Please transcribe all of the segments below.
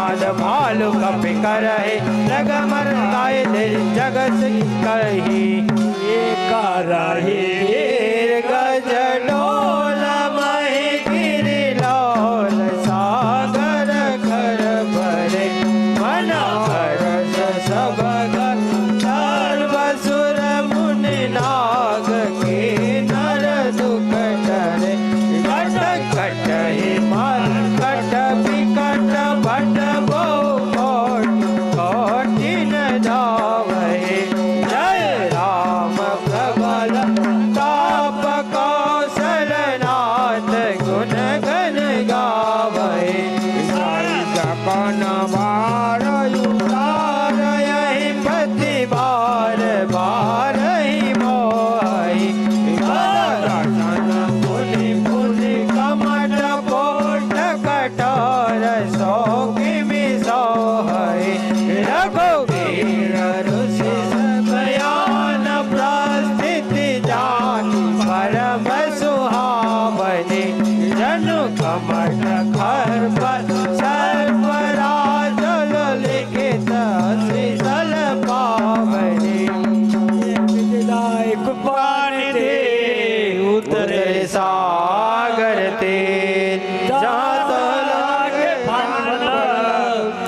नाद भालु कपि करहि रगमर गाय जगत कही करहि गज डोल महि गिरिलोल सागर घर भरे मन हरस सब घर सर्वसुर मुनि नाग के नर दुख डरे कट कटहि मर कट विकट भट बहु कठिन धावहि जय राम प्रबल ताप कौशलनाथ गुण गण गावहि जपन बार उतारहि पति बार बारहि मोहि दर्शन पुनि पुनि कमट पोट कटार सो किमि सोहहि रघुवीर ऋषि बयान प्रस्थिति जान परम सुहावनि जनु कमट खर पर सर्वराज लिखित श्रीधर पावनि विदाय कुपानिधि उतरे सागर ते जात लागे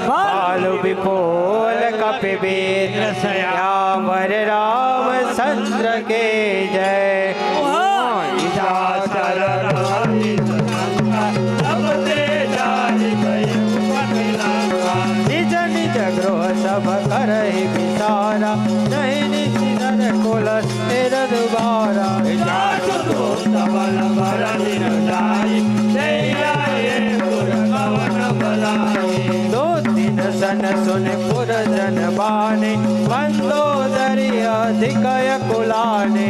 भालु विपोल कपि बेद श्यावर रामचंद्र के जय निज निज गृह सब करहि विसारा नहीं निशिधर कुल स्थिर दुबारा दो दिन सन सुन पुर जन बाने बंदो दरि अधिकय कुलाने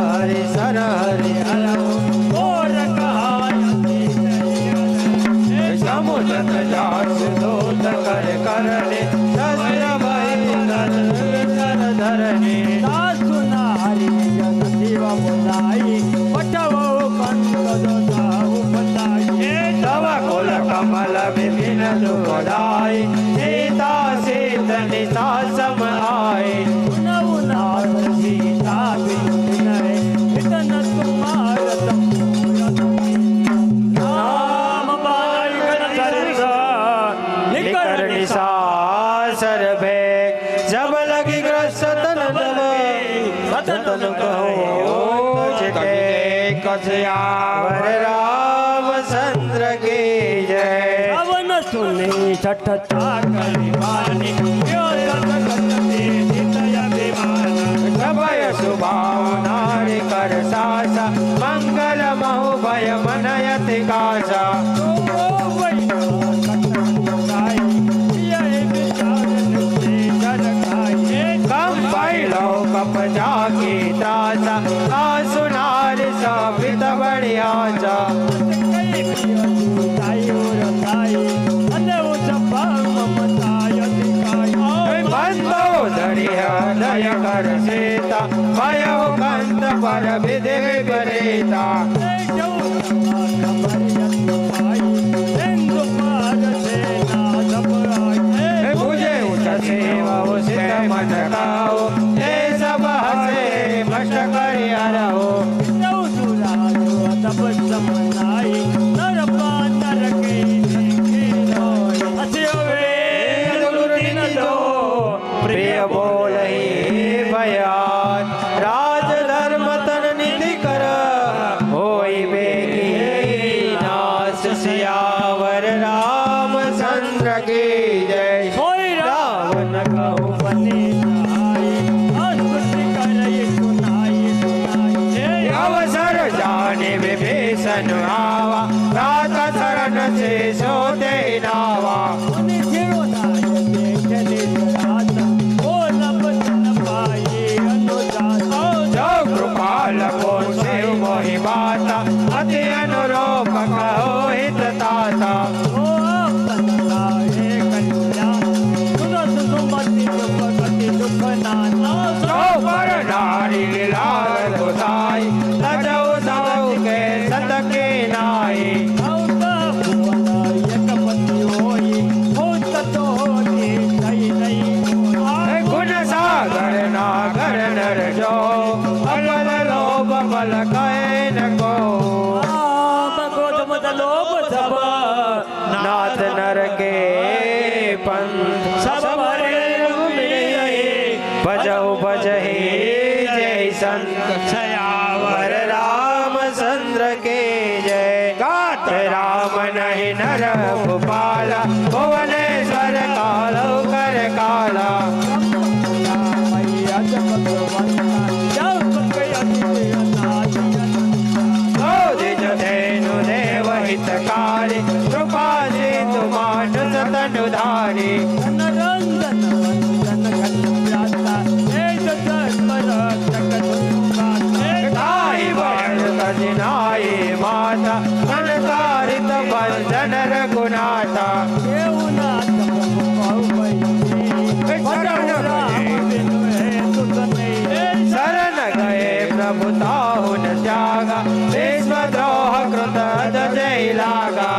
हरि सर हरि समुद्र जास दूत कर करने शस्त्र भय कर धरने सुनारी जन शिव बुलाई पटवो कंद तव कुल कमल विपिन दुखदाई सीता सीत निशा सम आए सीता बिन तुम्हार राम बाल निकर निशासर भे जब लगी ग्रस्त तन तन कहो जिते कछयावर रामचंद्र की जय पवन सुने छठता करिवानी भय सुभाव नारी कर सासा मंगल महु भय मनयति कासा कम बैलो कप जाकी दासा आसु नारी साबित बढ़िया जा बंदो दरिया दय कर सीता भय कंत पर विधि विपरीता बुझे उठ सेवा उसित मन खाओ हे सब हसे भ्रष्ट करिया रहो प्रिय बोल बयान राज धर्म तन निधि कर होई बेगी नास सियावर रामचंद्र की जय रावण कहु बने अवसर जाने विभीषण आवा रात शरण से सोते नावा मोहि बाता अति अनुरूप कहो हित ताता पर नारी लाल गोसाई सजौ सजौ के सत के नाई આવતા ભુવન એકપતિ હોય ભૂત તો હોતી થઈ નહીં गुण सागर नागर नर जो अबल लोभ बल कहे न को ભગવત મત લોભ સબ नाथ नर के पंथ सब हरे भजौ भजहि जय संत छयावर रामचंद्र के जय गात राम नहीं नर भूपाला भुवनेश्वर कालो कर काला મૈયા જગત વંદના જવ धेनु देव हितकारी कृपा से तुमानुस तनुधारी ધનરંજન વંદન ઘનવ્યાતા હે જગત ताहि वर्ण तजिनाई माता मनकारित बंधन रघुनाथा એવું નાથ પ્રભુ પાઉ शरण गए शरण गए प्रभु ताहु न त्यागा विश्वद्रोह कृत जय लागा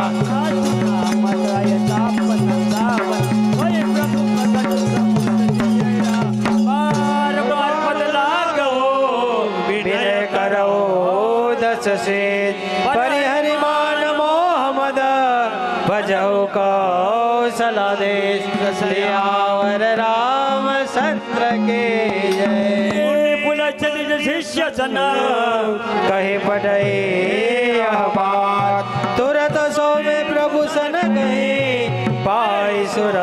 विनय करो दस से परिहरि मान मोह मद भजौ कौशला देश सियावर रामचंद्र के जय शिष्य जन कहे पढ़े यह बात तुरत सो में प्रभु सन गए पाई सुर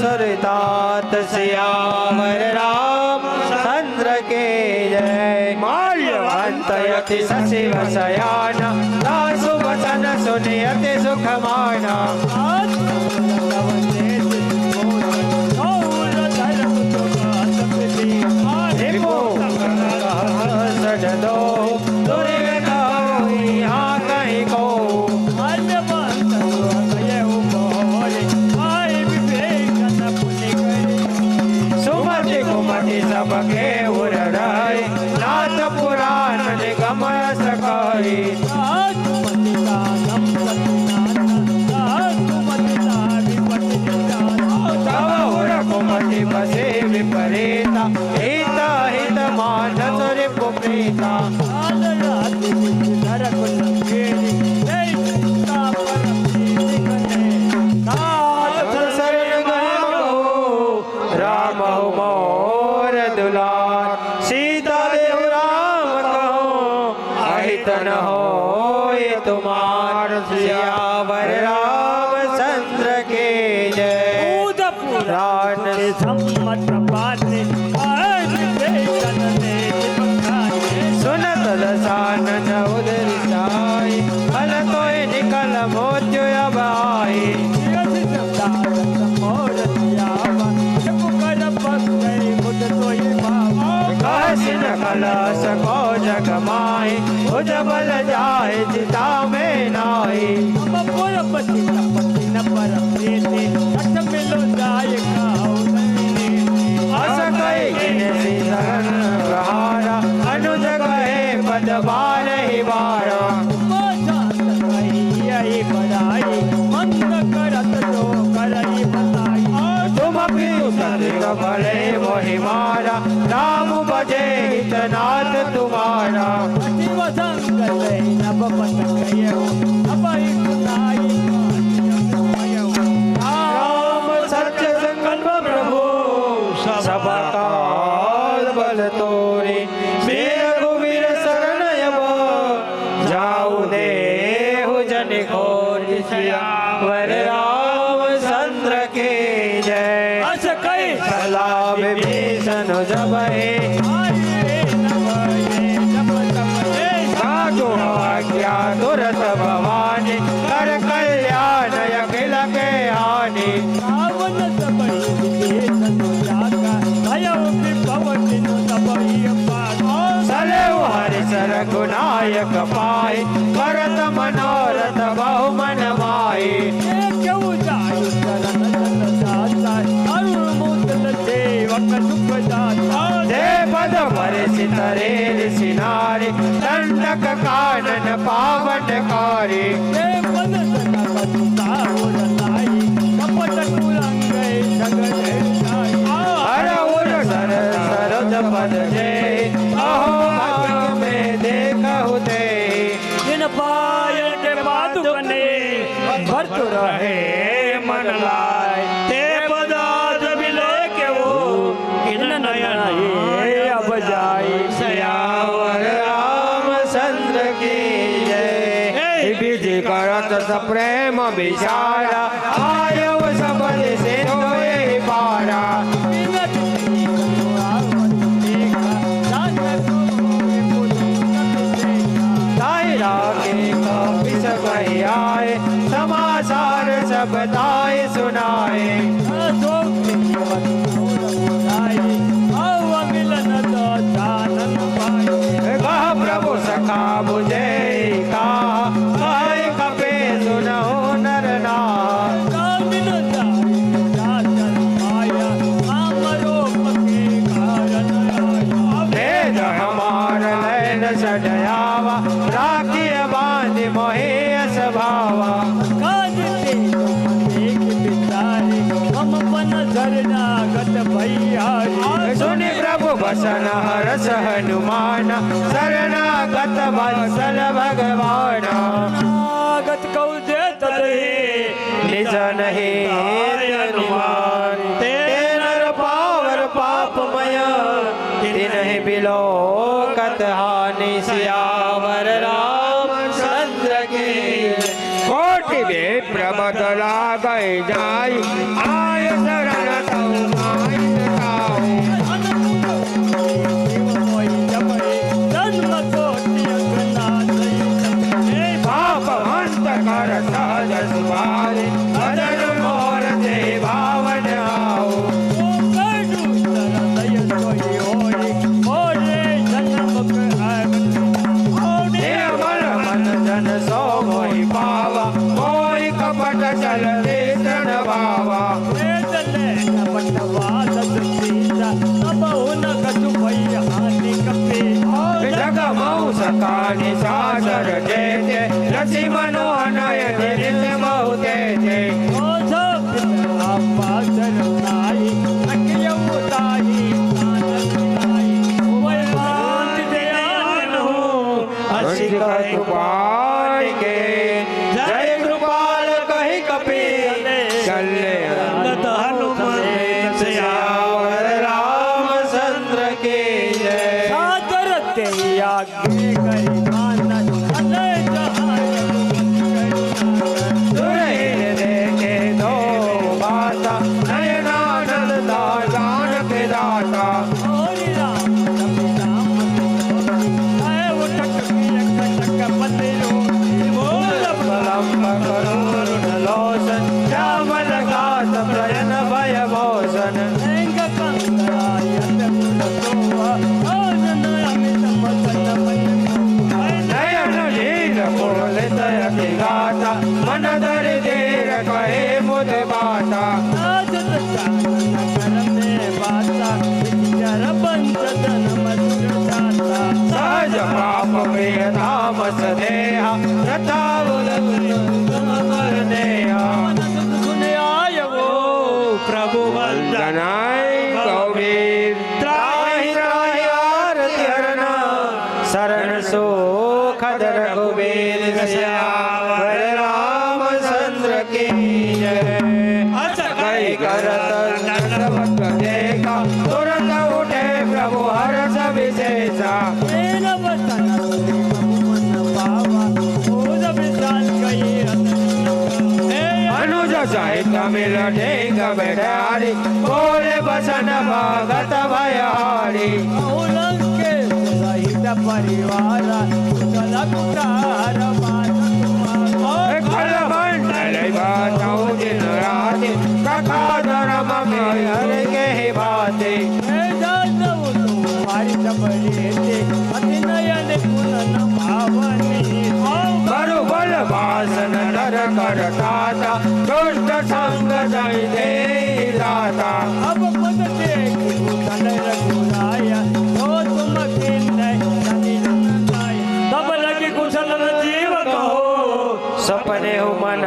सुरतात सियावर राम चंद्र के जय माल्यवंत यति सशिव शयान दासु वचन सुनियति सुखमाना सजदो यहाँ कहीं को सुमति कुमति सबके उड़ाई नाथ पुराण निगम सकाई कुमति बसे विपरीता हित हित मानस रिपुप्रीता शरण गयो राम मोर दुलार सीता देव राम कहो अहित न हो तुम्हार सियावर रामचंद्र के जय पुराण सम्मत बाते सुनत दसानन उदर जाई फल तोय निकल मोत्य अबाई कहसिन कलश को जग माई भुज बल जाए चिता में नाई अस कई गिनसी शरण प्रहारा अनुज गए पद बार ही बारा तुम भी सदिग भले मोहि मारा राम बजे हितनाथ तुम्हारा राम सत्य संकल्प प्रभु सब काल बल तोरे मेर रघुवीर शरण अब जाऊ देहु जन खोर सियावर रामचंद्र के जय सलाह विभीषण जब आज्ञा दुरत भवानी कर कल्याण अखिल के हानि सलेव हरिशर गुनायक पाए करत मनोरथ बहु मन माई अरुण मुदल सेवक सुख दाता जे पद वर्षित रेल सिनारे दंडक कानन पावनकारी हे पद सदा बसुता और लाई कपट कुरंगे जगत जाई हर उर सर सरोज पद जय अहो भक्त में देखहु ते जिन पायल के पादुकने भरत रहे मन लाय ते पदार्थ मिले के वो इन नयन ये अब जाई सयावर रामचंद्र की जय विधि करत स प्रेम विचारा आयव सबद से होए पारा दायरा के कपिस कही आए समाचार सब ताए सुनाए कह प्रभु सखा बुझे कहा कपे सुनहो नर नाथ भेद हमार लैन सडयावा राखिय बांध मोहे असभावा सुनि प्रभु बसन हरस हनुमान शरणागत वत्सल भगवान निज नहीं अनुमान ते नर पावर पापमय तिन्हि बिलो कत हानि सियावर रामचंद्र की कोटि में प्रमद लागै जाई आय शरण तऊ माई सखाऊ पाप हंत कर सहज सुभारे भजन मोर ते भावन आओ निर्मल मन जन सो मोहि पावा मोहि कपट चल देशन भावा जग मऊ सकानि सागर जेते रसि मनोहनय निरित मऊ तेते हसी कृपाल के जय कृपाल कहि कपि चले हनुमान सियावर रामचंद्र के जय दुरहिन देखे दो बाता नयनानंद दान के दाता लंब करुण लोचन श्यामल गात प्रयन भय भोषण नयन लील बोलित अति गाता मन धरि देर कहे मुद बाता सहज पाप प्रिय तामस देहा रताउल नेहा प्रभु जनाय गौवीर त्राहि त्राहि आरति हरना शरण सुख दर कुबेर सियावर रामचंद्र की जय कई करत नरवत देखा तुरंत उठे प्रभु हर्ष विशेषा अनुज सहित मिल ढेंग बिहारी बोले बसन भगत भयारी परिवार खल मंडल बातौ दिन राति कथा धर्म में हर के बाते बरु बल वासन नर कर ताता दुष्ट संग दई दे दाता अब पद देख रघुराया बने हो मन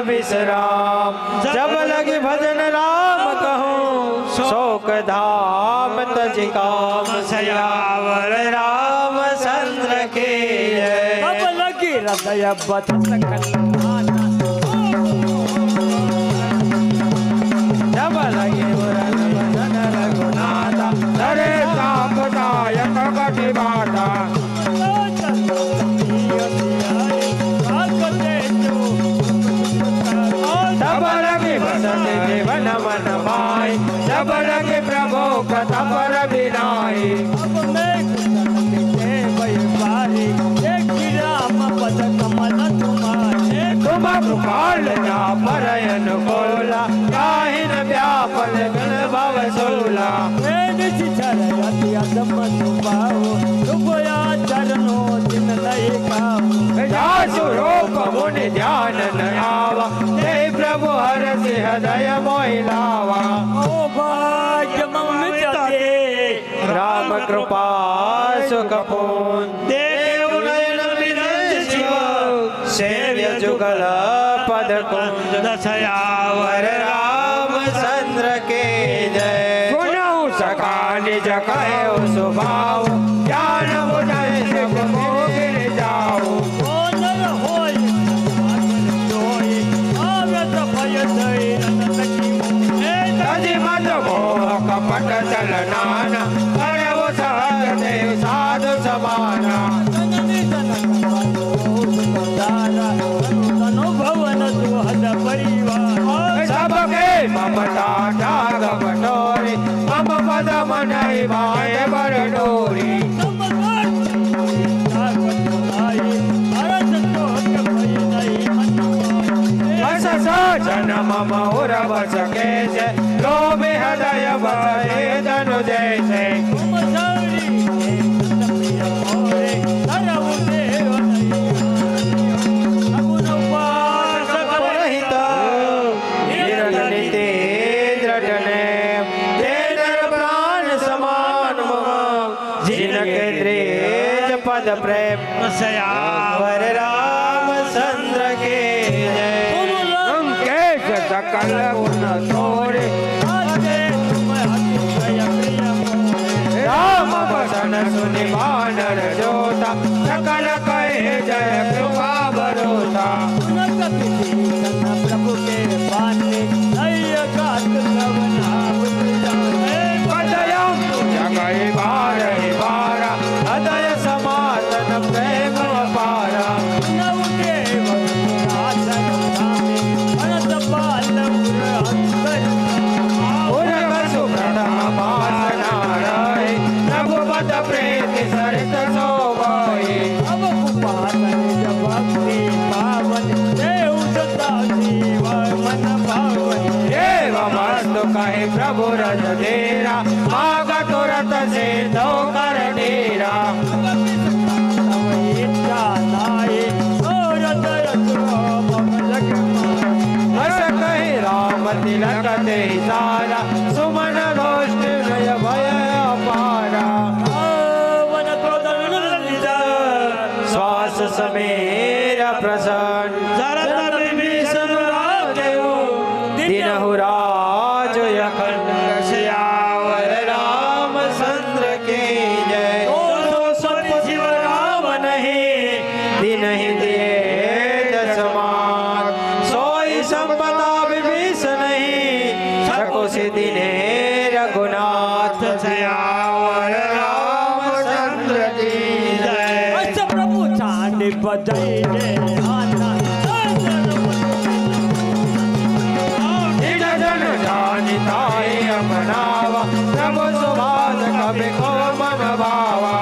विश्राम। जब लगे भजन राम कहूँ शोक धाम तज काम। सयावर रामचंद्र की जय। अब लगी हृदय बचत कल्याण। जब लगे भजन रघुनाथा हरे तापदायक कटि बाटा। जब लगे भजन जीवन मन माय। जब लगे प्रभु प्रताप रविनाई। अब मैं राम पद कमल तुम्हारे। तुम कृपाल जा परयन कोला। काहिन व्यापल बिन भव सोला। रूप मुनि ध्यान न आवा। हे प्रभु हर हृदय मोहिलावा। राम कृपा सुख पूर्ण। देव नयन विरंज शिव। सेव्य जुगल पद कुंज। दशयावर रामचंद्र के जय। सुनऊ सका निज कहो सुभाव। ज्ञान उदय सिख मोहिर जाओ। तजि मद मोह कपट चल नाना। करव सहज देव साधु समाना। सबके ममता त्याग बटोरी। मम पद मनहि माय बर डोरी। बस सजन मम उरव सके से। लोभि हृदय बसे धनु जैसे। पद प्रेम सयावर रामचंद्र के जय। लंकेश सकल गुण तोरे। राम वचन सुनि वानर जोता। सकल कहे जय कृपा बरोता। प्रभु के पाने कदयम जगहि बारहि बारा। हृदय समातन प्रेम अपारा। उरग सुब्रत वासना रहे। रघुपत प्रीति सरित शोभाए। कहे प्रभु रज तेरा। माग तुरत से दो कर डेरा। हस कहे राम तिलक ते सारा। सुमन रोष्ट नय भय अपारा। श्वास समेर प्रसन्न। शरद विभीषण राजेऊ। दिनहु राज यखंड। श्यावर रामचंद्र के जय। शिव राम नहीं दिनहि दिए दशमान। सोई संपदा विभीष नहीं। सकुशि दिने रघुनाथ। श्यावर रामचंद्र की जय। प्रभु चांद बजाइए आना। जन जानिताय अपनावा। प्रभु सुभाष कवि को मन भावा।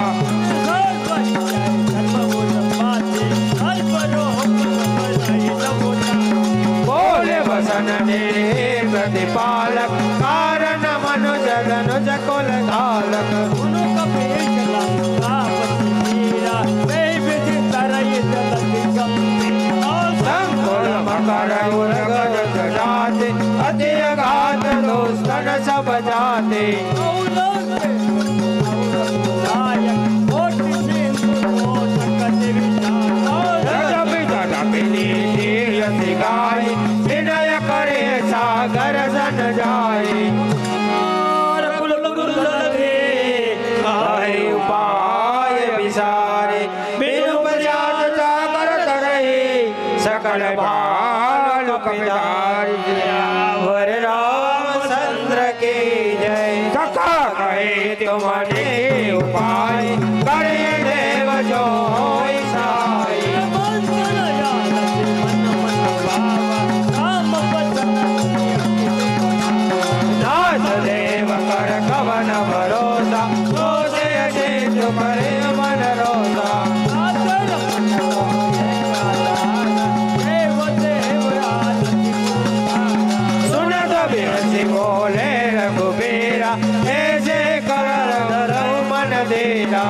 बोले वसन प्रतिपालक। कारण मनुज धनुज कुल धालक। संकुल मकर उरग जाते। अति अघात दोस्तन सब जाते। बल भालु कपिधारी वर रामचंद्र की जय। सखा कहे तुमने उपाय करे देव जो होय साई। नाथ देव कर कवन भरोसा तो से अचित करे मन रोसा। सुनत बिरसी बोले रघुबीरा ऐसे कर धरऊ मन देना।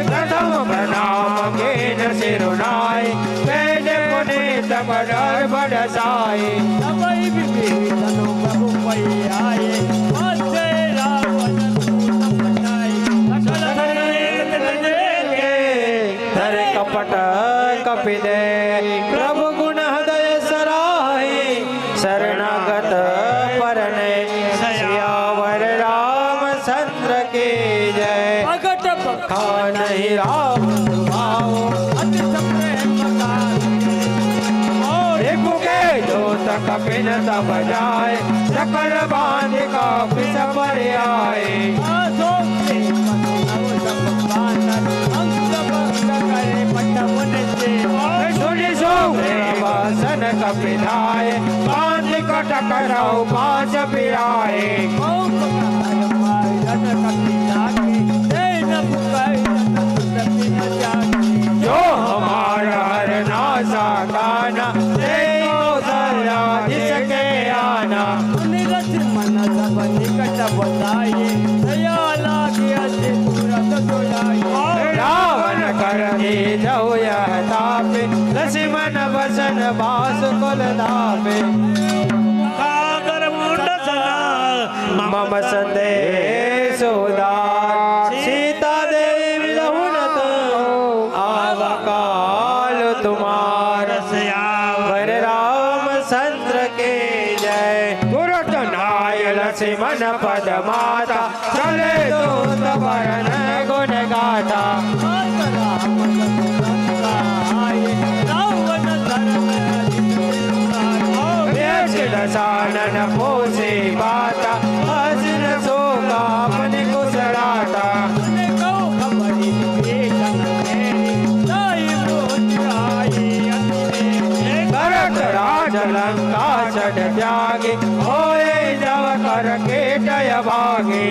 प्रथम प्रणाम केन सिरुनाई वेद पुनीत बड़र बड़साई। धर कपट कपिदे प्रभु गुण हृदय सराहि। शरणागत परने सियावर रामचंद्र की जय। खान ही राम भाव के जोत कपिन तब जाए सकल बांध का पिस पर आए। सुनि वासन कपिधाए बांध कट कराओ पांच पिराए। जो हमारा हर नासा गाना जिसके आना। रावण कर जाओ यह तापे लक्ष्मण बसन बास कुल धापे। मम संदेश उदार सीता देवी लहुनत आवकाल तुम्हार वर रामचंद्र के जय। तुरत नाय लक्ष्मण पद माता चले दूत वरण गुण गाथा। दशानन पोसे बाता हसन सोगा मन कुशलाता। भरत राज लंका छठ त्यागे होए जव कर के जय भागे।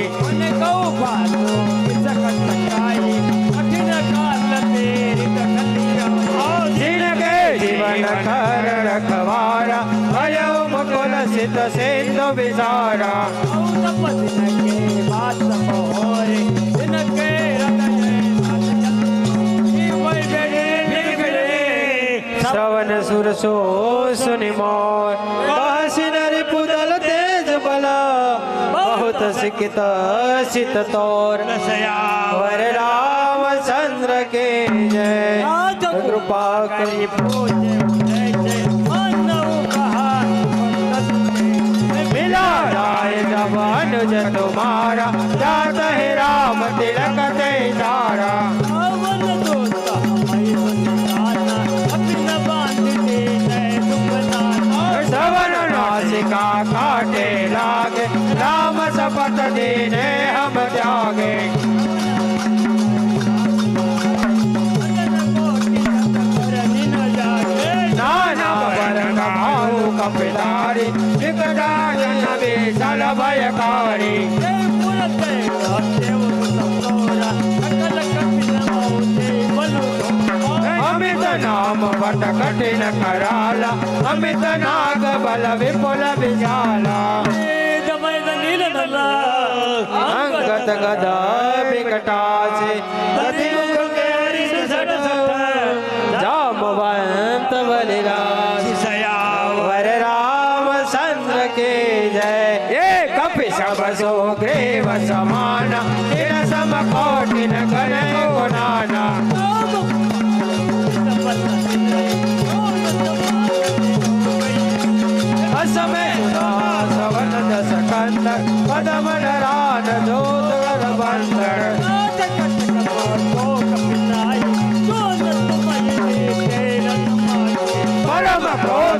जिनके जीवन कर रखवारा भयो मुकुल सित सिंधु विसारा। श्रवण सुर सो सुनि मोर बासी नरि पुदल तेज बला। बहुत सिकित सित तोर वर रामचंद्र के जय। कृपा करी मिला राय जब अनुज तुम्हारा जात है राम तिलक ते सारा। श्रवण नासिका काटे लागे राम शपथ दीने हम त्यागे। नाना वरण भानु कपिधारी विकटाचन विशल भयकारी। अमित नाम वट कठिन कराला अमित नाग बल विपुल विशाला। अंगत गदा विकटासे दधिमुख केरि सट जामवंत बलिराज। वर रामचंद्र के जय। ये कपि सब सो ग्रीव समान तेरा सम कोटिन गण गुणाना। असमय सवन दस कंदर पदम रान जोत बंदर।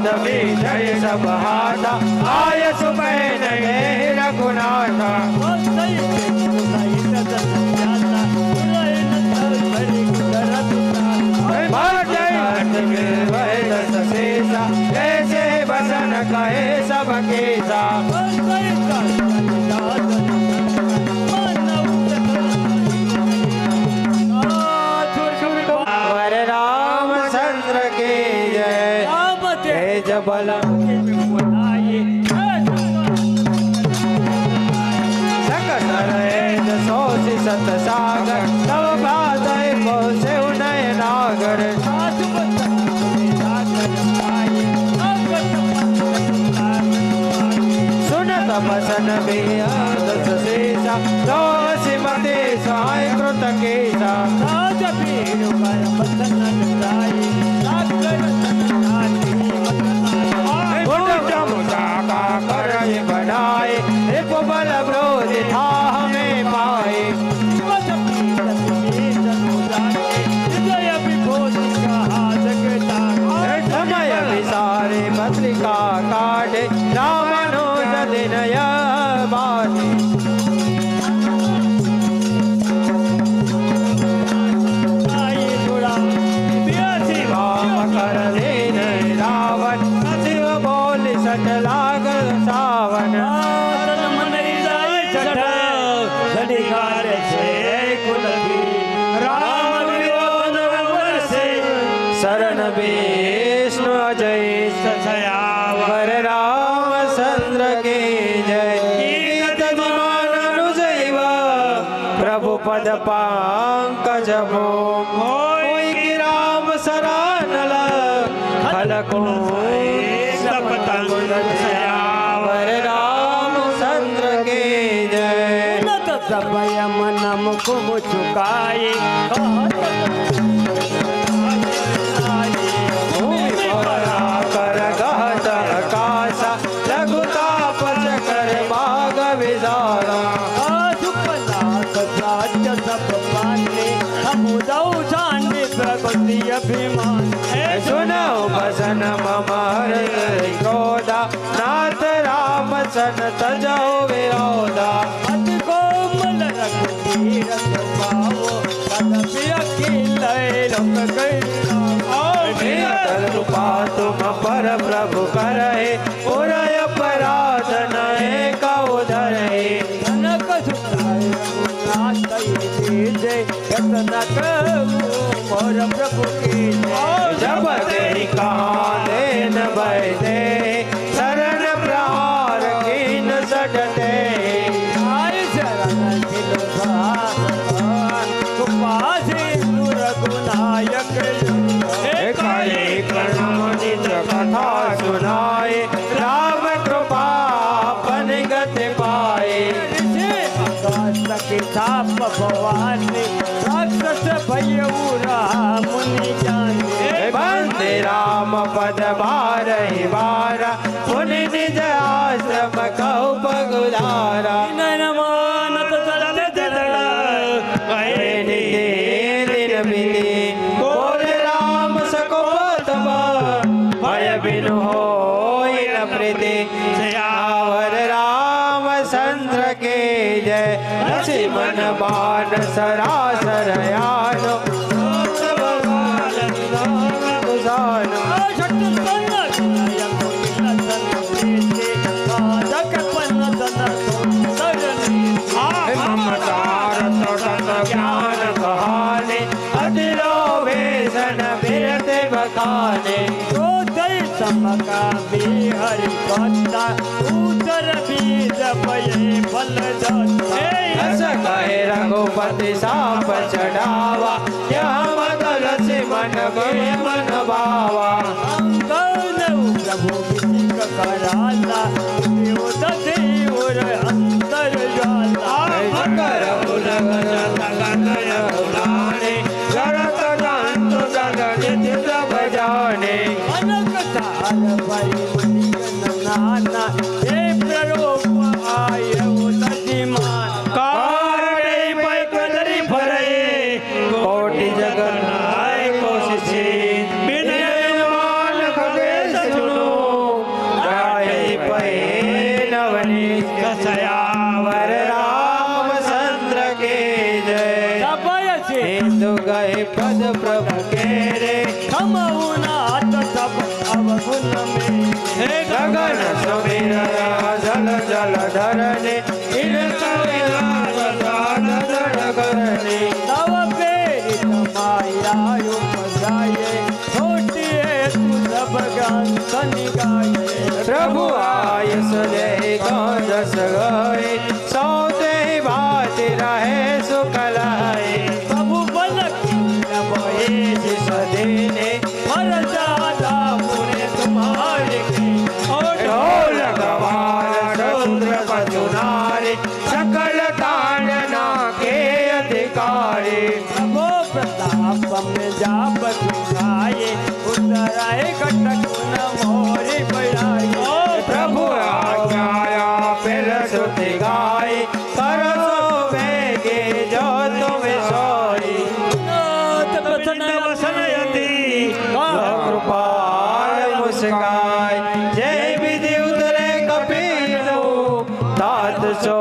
माधवी जय सब हाथा आय सुबह नगे रघुनाथा ऐसे बसन कहे सब केसा वर रामचंद्र के जय जय जबल सोसी सत सागर तव भादय को से उनय नागर सुनत बसन बेहद शेषा दोषि मते साय कृत केसा राज पीर कर बसन राई सागर कर बनाए एक बल विरोध था हमें पाए समय विसारे पत्रिका काटे रामानुज दिनय बाटे कर देन रावण शिव बोल सट लागल सावन शरण विष्णु जय सयावर रामचंद्र के जय प्रभु पद पंकज मोई राम सरानल फल को सयावर रामचंद्र के जय समय मन मुख चुकाए कर गहत आकाशा लघुताप कर माग विदारा प्रकृति अभिमान सुनो बसन ममर क्रोधा नाथ राम सन तजो विरोधा अति कोमल रघुवीर पावो कदपि अखिल लोक कृपा तुम पर प्रभु करे उरय अपराध नए का उधरे जनक सुताय जय जनक मोर प्रभु की जब तेरी कहाँ देन बैठे शरण प्रहार कीन सटते आय शरण कुपासी रघुनायक कथा सुनाए राम कृपा अपन गति पाए भवानी राक्षस भयऊरा मुनि जाने बंदे राम पद बारहि बारा पुनि निज आश्रम कहु पगुधारा नयनमानत चलते दिन मिली बोल राम सको तब भय बिनु होई न प्रीति सियावर रामचंद्र के जय लक्ष्मण बाण सरासर यानो ज्ञान कहानी अदिलो वेसन बिरते बखाने समका बिहरि कथा उतर बीज पये फल रस कहे रघुपति साप चढ़ावा यह मत लक्ष्मण में मन भावा प्रभु कराला अंतर ज्वाला कर करत दंत गगन बजाने नाना हे प्ररूप आय कोटि जगन कोशिश बिन मान खगेश सुनो मनीष सयावर रामचंद्र की जय સભય છે हिंदू गए पद प्रभु के रे કમાઉના હાથ સબ અવગુણ में गगन समीर जल जल धरने इन करने તવ પેરી તમાયા ઉપજાયે છોટીએ તું સબ ગાન સની ગાયે प्रभु आयस जय जस गए सौते बात रहे सुखलाए પ્રભુ બલકી બહે सदेने મરજાદા પુણે તુમ્હારે કી ढोल गवार रुद्र पचुनारे सकल तांडना के अधिकारी પ્રભો પ્રતાપ में जाप चुकाए उतराए कटक न मोरी बड़ाई प्रभु आज्ञाया फिर सुति गाय कर सो वेगे जो तुम सोई कृपाल मुस्काय जय विधि उतरे कपिल तात सो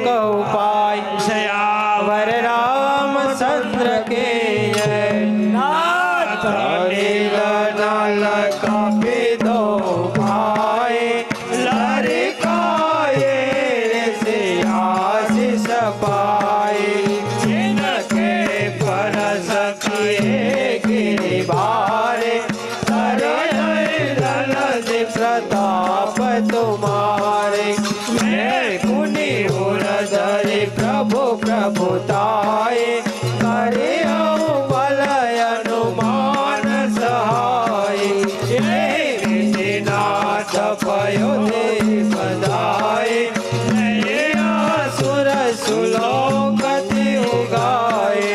कहु पाय सयावर रामचंद्र के जय नाथ नल कपि दो भाई लड़काए से आशीष पाए जिनके परस किए गिरि भारे प्रताप तुम्हारे मैं पुनि धरि प्रभु प्रभुताए करे बलय अनुमान सहाय नाथ पयोधि बधाए सुर सुलोकति उगाए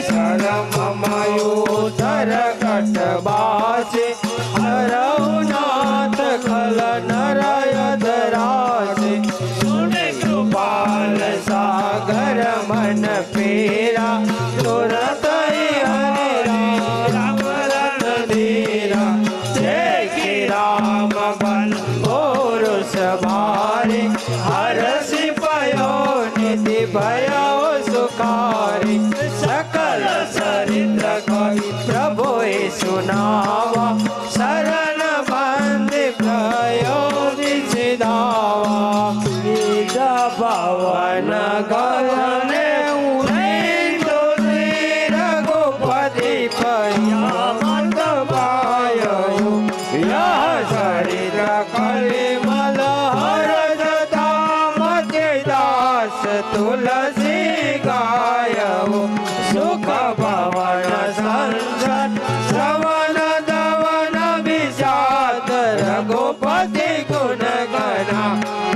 शरम मयूधर कटबासे हरनाथ खल नरयधरासे सुन कृपाल सागर मन पेरा तुरत हरे राम रणधीरा जय की राम बल और सवारे हरसि पयो निधि भयो सुखारी सकल चरित्र कवि प्रभु सुनावा शरण बंद भयो सिधावा पवन गगने रघुपति पया मत पायो यह शरीर कलिमल हर दास तुलसी गायो सुख भवन संसद श्रवण दवन विषाद रघुपति गुण गणा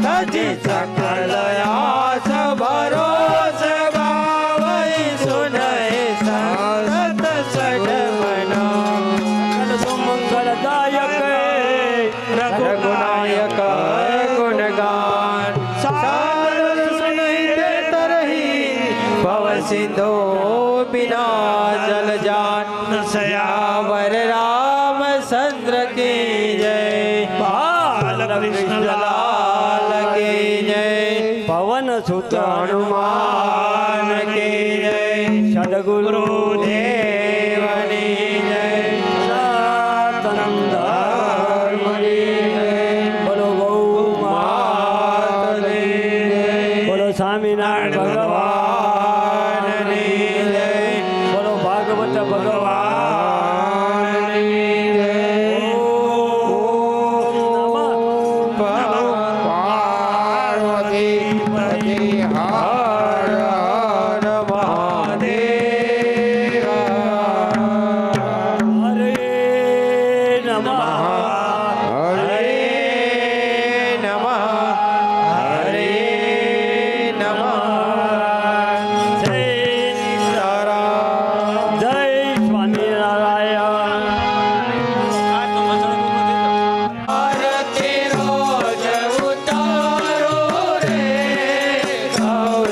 तजि सकल आस भरोस गावै सुनहि सतत सडमना सुमंगलदायक रघुनायक गुणगान सादर सुनहि तरहि भव सिंधु बिना जल जान सयावर रामचंद्र की जय बाल कृष्ण लाल की जय पवन सुत हनुमान की जय सदगुरु देवनी जय सनातन धर्म की जय बोलो गौ मात की जय बोलो स्वामीनारायण भगवान की जय बोलो भागवत भगवान की जय ओम नमः पार्वती पति हर हर महादेव हरे नमः हरे नमः हरे नमः जय सीताराम जय स्वामीनारायण आरती रोज उतारो रे गौ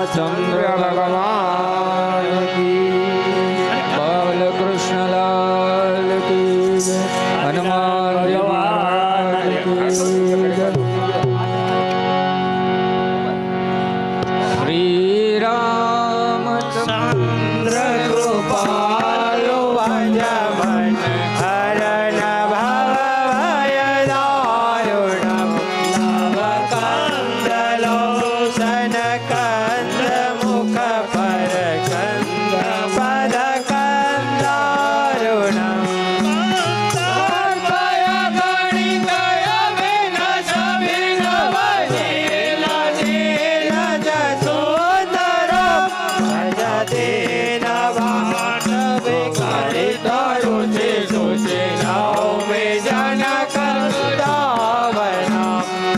रामचंद्र भगवान की बाल कृष्ण लाल की हनुमान भगवान की श्री रामचंद्र कृपालु भजमन हरण भव भय दारुणम नवकंदलोचन कंद मुख पर कंद पद कंदारुणम सर्वय गणित अविनाश भिन्न नील जसोदर भज दीन भाट विकारित रुचि सुचि नौमि जनक वृंदावना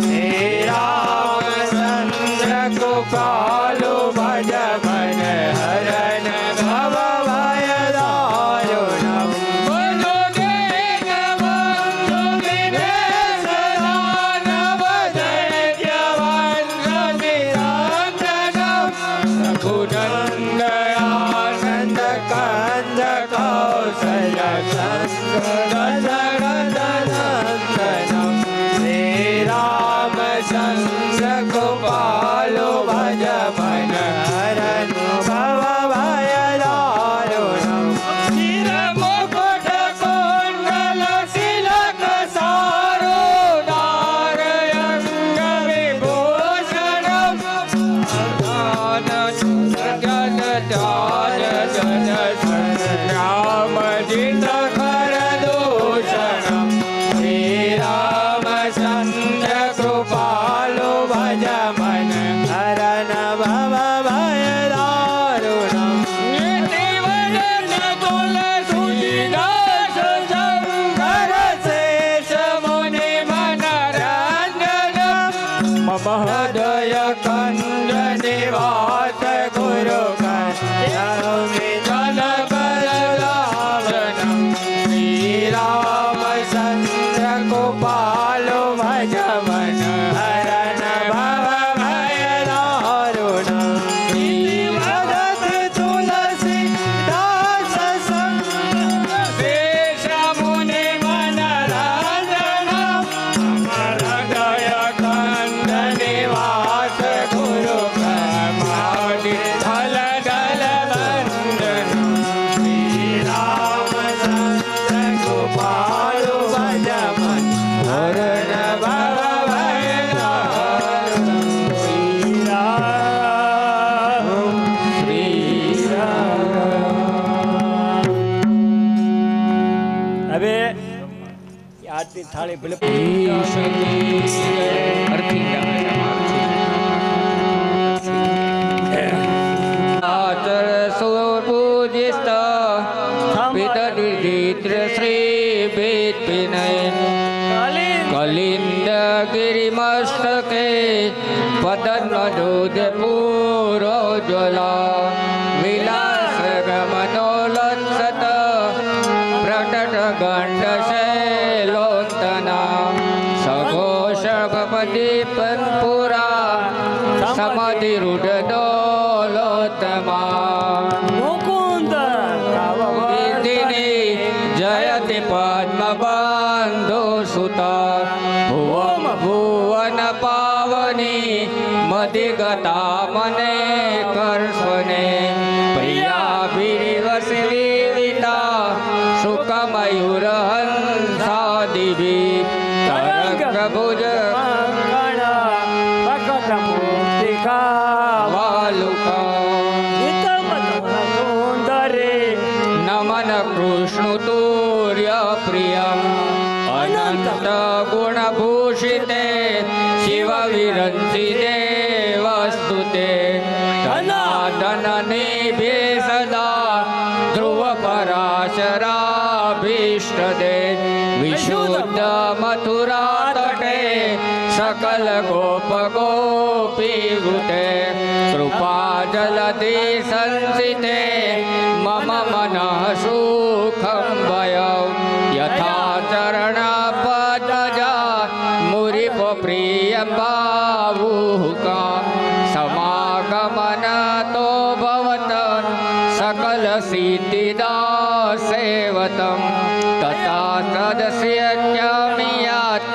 हे रामचंद्र कृपालु भज मन हरण भव भय दारुणम बंधु दीन बंधु विदेश दानव दैत्य वंश निरंजनम रघुनंदन आनंद कंद कौशल संग नंदनम श्री रामचंद्र कृपालु भज मन हरण भव भय दारुणम चिर मुकुट कुंडल तिलक सारो नारयंग विभूषणम रामजित कर दूषणम श्री रामचंद्र कृपालु भज मन हरण भव भय दारुणम नितिवदन तुलसीदास शंकर शेष मुनि मनरंजनम मम हृदय कंद निवास गुरु नौमि जनक लावनम श्री रामचंद्र कृपालु भज मन हरण भव भय दारुणम नितिवदन तुलसीदास शंकर शेष मुनि मनरंजनम मम हृदय कंद निवास गुरु धल धल बंदन श्री रामचंद्र कृपालु भज मन हरण भव भय दारुणम श्री राम श्री राम હવે આરતી થાળી ભલે पूजिस्त पितृ श्री वेद विनय कलिंद गिरिमस्तके पदन्मदोद पूरोज्वला विलास मनोलसत प्रकट गंड शैलोत्तना सघोष गपति पुरा समधिरूढ़ डोलोत्तमा મુકુંદ दिने जयति पद्मबन्धु सुता भुवम भुवन पावनी मदिगता मने कर्षणे प्रिया विवसिता सुखमयूर हंसादिभि तरङ्गभुज ભગત મૂર્તિકા वालुका સુંદરે नमन कृष्ण तूर्य प्रियम अनंत गुण भूषिते शिव विरंचि देवस्तुते धनाधन निभे सदा ध्रुव पराशराभीष्टदे विशुद्ध मथुरा तटे सकल गोप गोपी वृते कृपा जलधि संसिते मम मनः सुखं वयं यथा चरण पदजा मुरिप प्रिय बाहुका समागमन सकल सीतिदा सेवतं तथा सदस्यत्यमियात्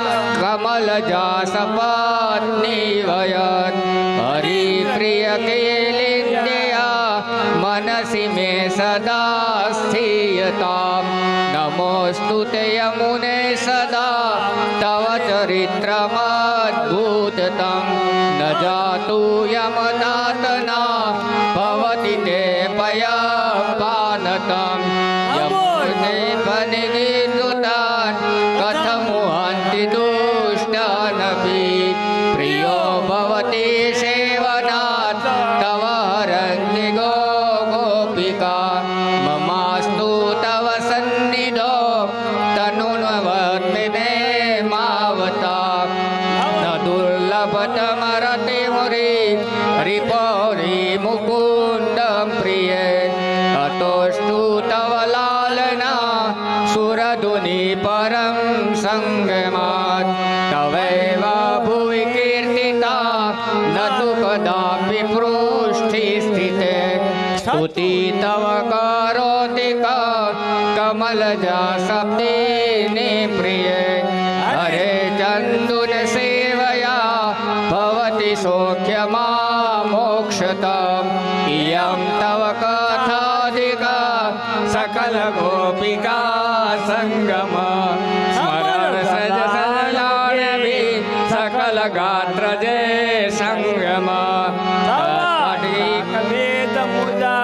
कमलजासपत्नीवयत् हरिप्रियकेलिन्द्या मनसि मे सदा स्थीयतां नमोऽस्तु ते यमुने सदा तव चरित्रमद्भुततं न जातु यमदातना भवति ते पयपानतं यमुने फनिगीतुतान् कथमुहन्ति दुष्टानपि प्रियो भवति सेवनात् तव हरन्ति गोपिका ममास्तु तव सन्निधौ तनुन्वत्मि मे मावता न दुर्लभतमरति मुरि रिपौरि मुकुन्दं प्रिये अतोऽस्तु तव लालना सुरधुनि परं सङ्गमात् तवैव भुवि कीर्तिता न तु कदापि पृष्ठे स्थिते स्तुति तव करोति कमलजा सप्तेने प्रिये हरे चन्दुन सेवया भवति सौख्यमा मोक्षतम् इयं तव कथाधिका सकल गोपिका संगम स्मरण सज सलाणि सकल गात्र जय संगम वेदमुदा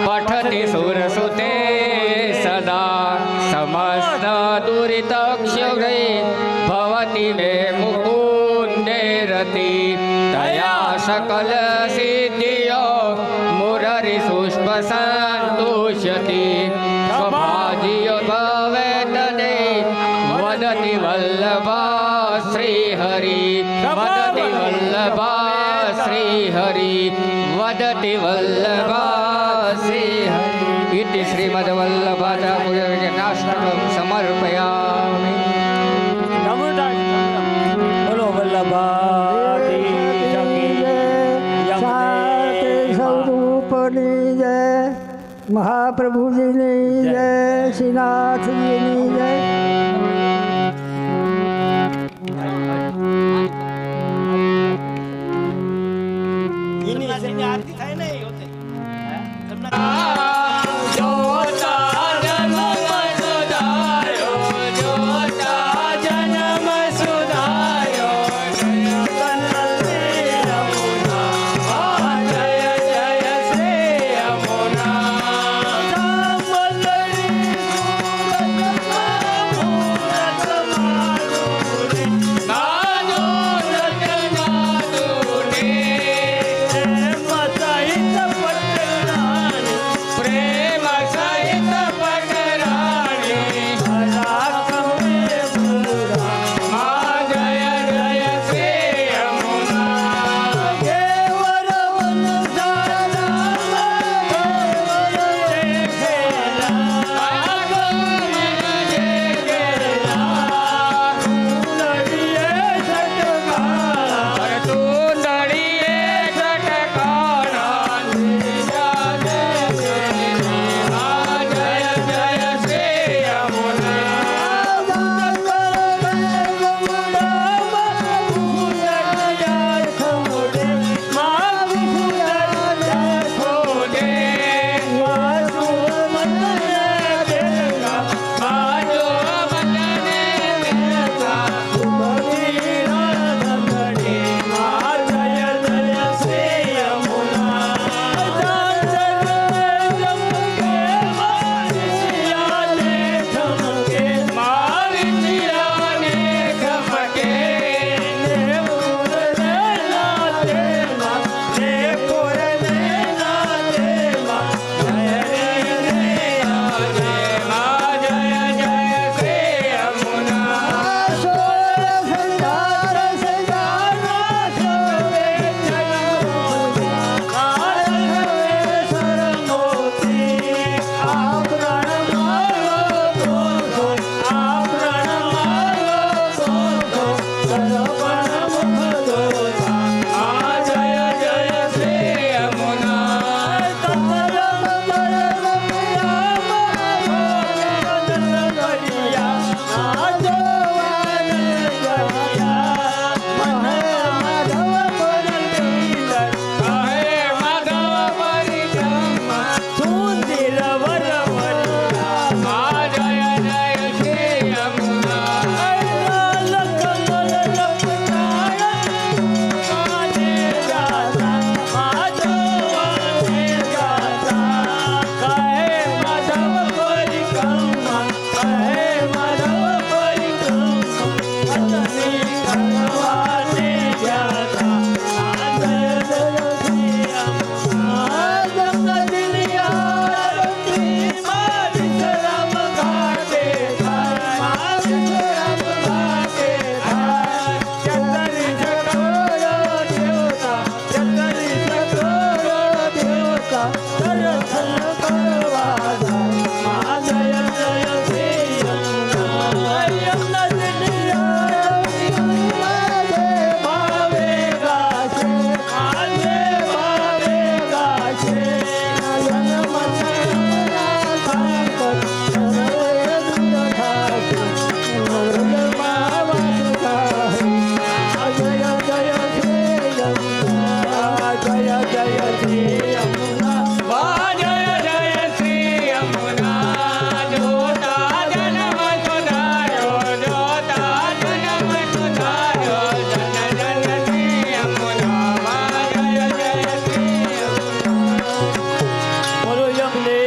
पठति सुरसुते सदा समस्त दुरितक्षुभे भवति मे मुकुन्दे रति तया सकल सिद्धियो मुररिसुष्प सन्तुष्यति स्वभाजियो भवेतने वदति वल्लभा श्रीहरि वदति वल्लभा श्रीहरि वदति वल्लभा श्रीहरि इति श्रीमद्वल्लभाचार्यनाष्टकं समर्पयामि। બોલો વલ્લભાધીશ કી શાંતિ સ્વરૂપની જય મહાપ્રભુજીની જય શ્રીનાથજીની જય આરતી થાય ને જય જય શ્રી યમુના મા જય જય શ્રી યમુના જોતા જન્મ સુધાર્યો જોતા જન્મ સુધાર્યો જન જન શ્રી યમુના મા જય જય શ્રી બોલો યમને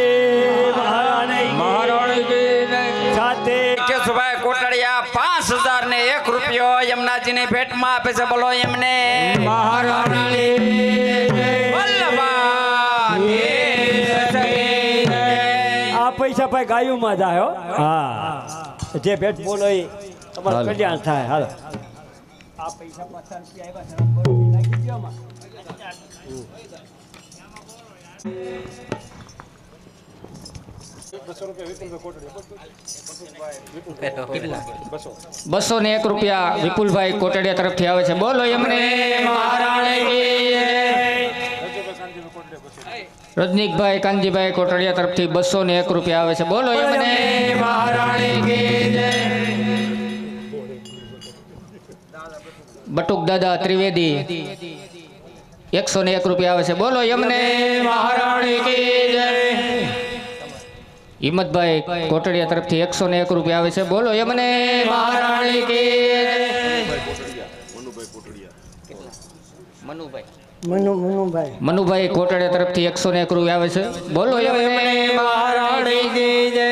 મહારાણી કી જય. સાથે કેશુભાઈ કોટડિયા 5001 રૂપિયો યમુનાજીની ભેટમાં આપે છે. બોલો એમને આ પૈસા ભાઈ ગાયુંમાં જાય હો. હા જે ભેટ બોલો એ તમારું કલ્યાણ થાય. હાલો આ પૈસા 50 રૂપિયા આવ્યા છે બરોબર નાખી દો આમાં. 201 રૂપિયા વિપુલભાઈ કોટડિયા તરફથી આવે છે. બોલો એમને મહારાણી કી જય. રજનીકભાઈ કાનજીભાઈ કોટડિયા તરફથી 201 રૂપિયા આવે છે. બોલો એમને મહારાણી કી જય. બટુક દાદા ત્રિવેદી 101 રૂપિયા આવે છે. બોલો એમને મહારાણી કી જય. હિંમતભાઈ કોટડિયા તરફથી 101 રૂપિયા આવે છે. બોલો એમને મહારાણી કી જય. મનુભાઈ કોટડિયા તરફથી 101 રૂપિયા આવે છે. બોલો એમને મહારાણી કી જય.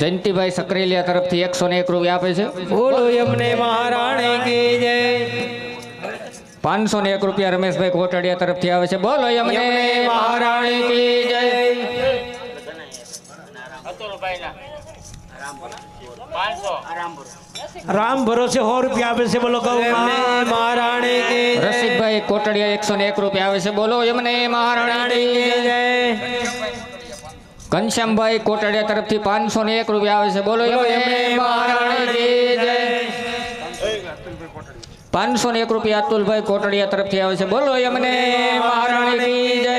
જયંતિભાઈ સકરેલિયા તરફથી 101 રૂપિયા આપે છે. બોલો એમને મહારાણી કી જય 501 રૂપિયા રમેશભાઈ કોટડિયા તરફથી આવે છે. બોલો એમને મહારાણી કી જય. રામ ભરોસે 100 રૂપિયા આપે છે. બોલો ગૌ મહારાણી કી જય. રસિકભાઈ કોટડિયા 101 રૂપિયા આવે છે. બોલો એમને મહારાણી કી જય. ઘનશ્યામભાઈ કોટડિયા તરફથી 501 રૂપિયા આવે છે. બોલો એમને મહારાણી કી જય. 501 રૂપિયા અતુલભાઈ કોટડિયા તરફથી આવે છે. બોલો એમને મહારાણી કી જય.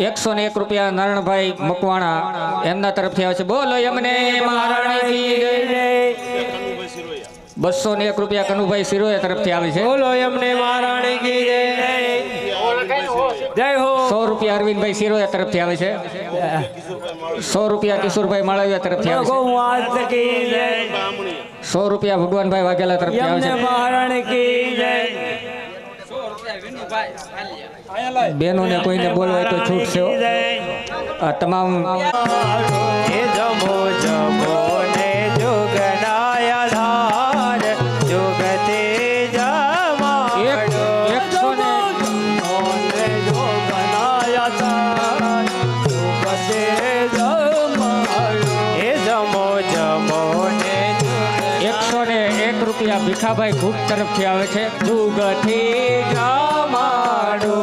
101 રૂપિયા નારણભાઈ મકવાણા એમના તરફથી આવે છે. બોલો એમને મહારાણી કી જય. 201 રૂપિયા કનુભાઈ સિરોયા તરફથી આવે છે. બોલો એમને મહારાણી કી જય જય હો 100 રૂપિયા અરવિંદભાઈ સિરોયા તરફથી આવે છે. 100 રૂપિયા કિશોરભાઈ માળવિયા તરફથી આવે છે. 100 રૂપિયા ભગવાનભાઈ વાઘેલા તરફથી આવે છે. મહારાણી કી જય. બહેનોને કોઈને બોલવાય તો છૂટ છે હો. આ તમામ હે જમો જમો ને જોગનાયા ધાર જોગતે જમાડો 101 રૂપિયા ભીખાભાઈ ભૂખ તરફથી આવે છે. જુગથી જમાડો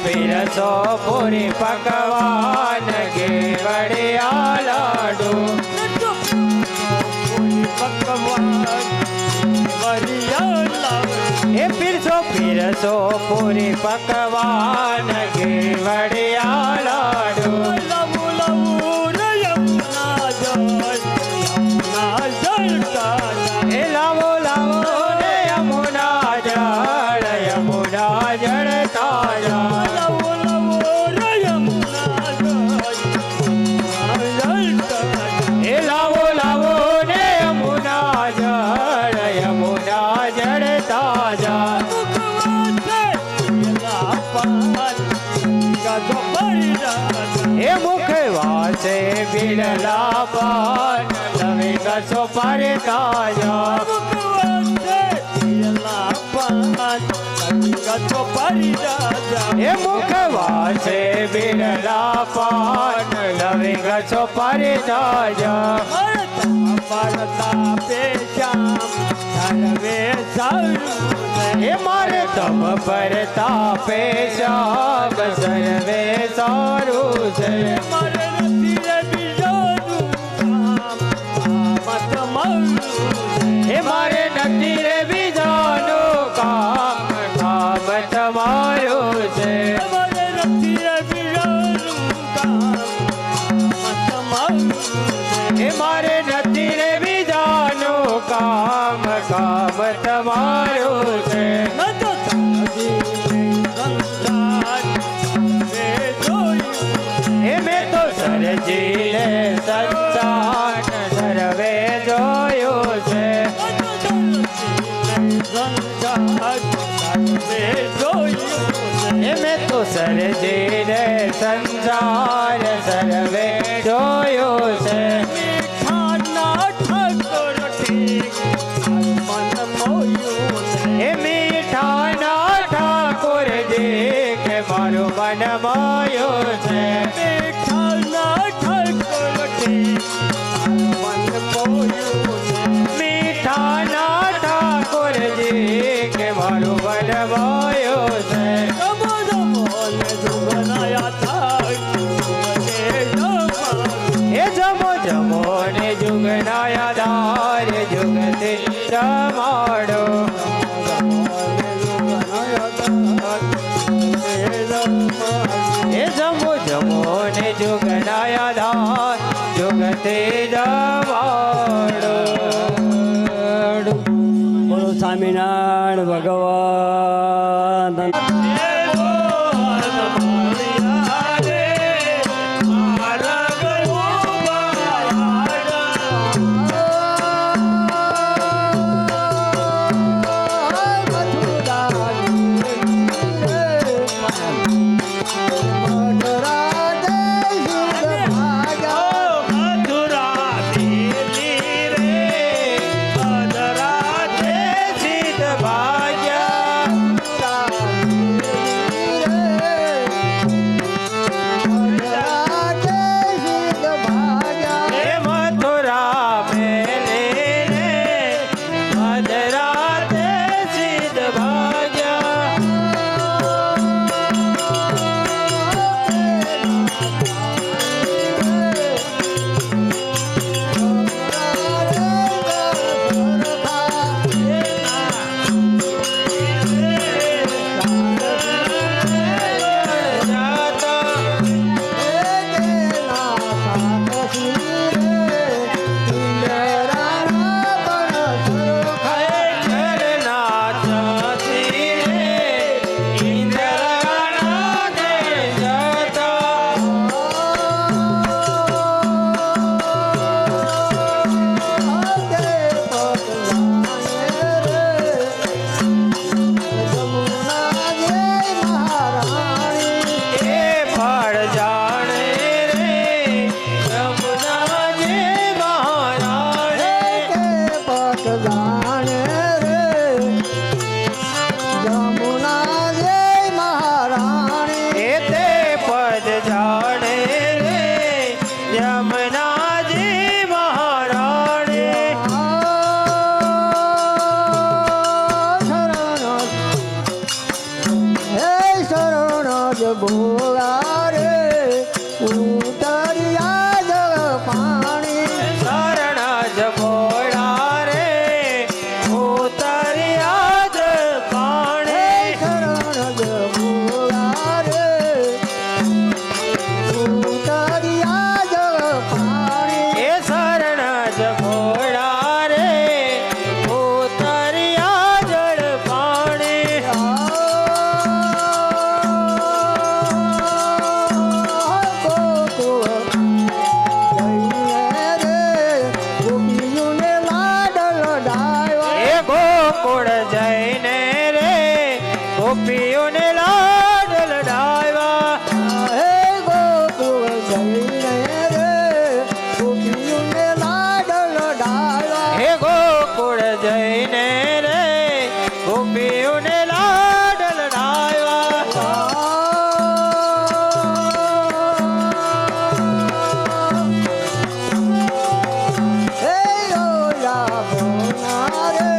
પીરસો પૂરી પકવાન કેવડિયા લાડુ પકવાન વરિયા લાડુ એ પીરસો પીરસો પૂરી પકવાન કેવડિયા લાડુ લવું લવું રે યમુના જળ એ લાવો લાવો ને યમુના જળ તાજા લવું લવું રે યમુના એ લાવો લાવો ને યમુના જળ તાજા એ મુખે વાસે બિરલા પાન લવે કસો પર તાજા એ મુખ વાસે બિરલા પાન લવે કસો પર તાજા એ મારે તમ પર તાપે શાબ સર્વે સારું છે એ મારે નથી રે બીજાનું કામ કામ તમારું છે એ મારે નથી રે બીજાનું કામ કામ તમારું છે એ મેં તો સરજીને સંસાર સર્વે જોયું છે એ મેં તો સરજીને સંસાર સર્વે જોયું છે એ મીઠાના ઠાકોરજી કે મારું મન મોયું છે મીઠાના ઠાકોરજી કે મારું મન મોયું છે એ જમો જમો ને જુગનાયા દાર જુગતે રમાડો એ જમો જમો ને જુગનાયા દાર જુગતે રમાડો બોલો સ્વામિનારાયણ ભગવાન ગોપીઓને લાડ લડાવ્યા હે ગોકુળ જઈને રે ગોપીઓને લાડ લડાવ્યા હે ગોકુળ જઈને રે ગોપીઓને લાડ લડાવ્યા હે ઓલા બોના રે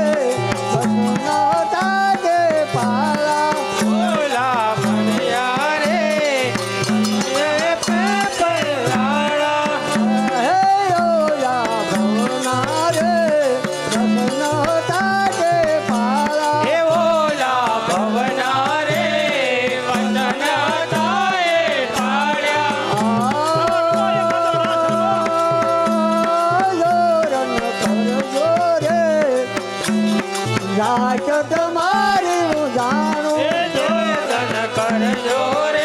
બસના તાજે પાલા ઓલા મણિયા રે એ પેપરવાળા હે ઓલા બોના રે બસના તાજે પાલા હે ઓલા ભવના રે વચન તાએ રાત તમારી હું જાણું પાડ્યા કરજો રે